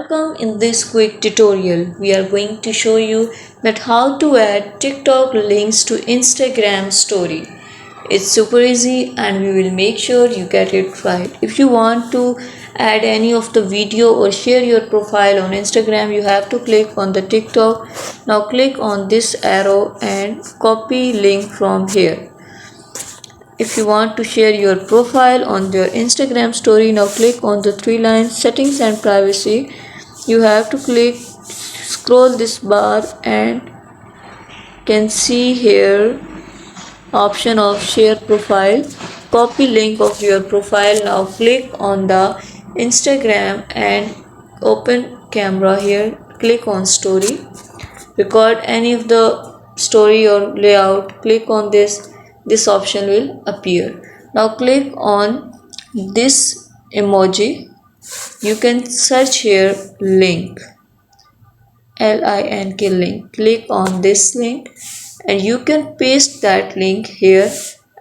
Welcome. In this quick tutorial we are going to show you that how to add TikTok links to Instagram story. It's super easy and we will make sure you get it right. If you want to add any of the video or share your profile on Instagram, you have to click on the TikTok. Now click on this arrow and copy link from here. If you want to share your profile on your Instagram story, now click on the three lines settings and privacy. You have to scroll this bar and can see here option of share profile, copy link of your profile. Now click on the Instagram and open camera here, click on story, record any of the story or layout, click on this option will appear. Now click on this emoji, you can search here link, link link, click on this link and you can paste that link here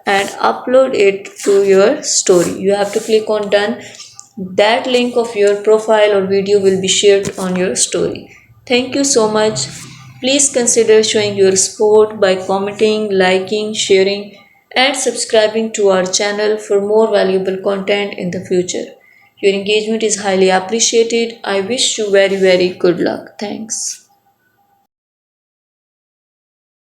and upload it to your story. You have to click on done. That link of your profile or video will be shared on your story. Thank you so much. Please consider showing your support by commenting, liking, sharing and subscribing to our channel for more valuable content in the future. Your engagement is highly appreciated. I wish you very good luck. Thanks.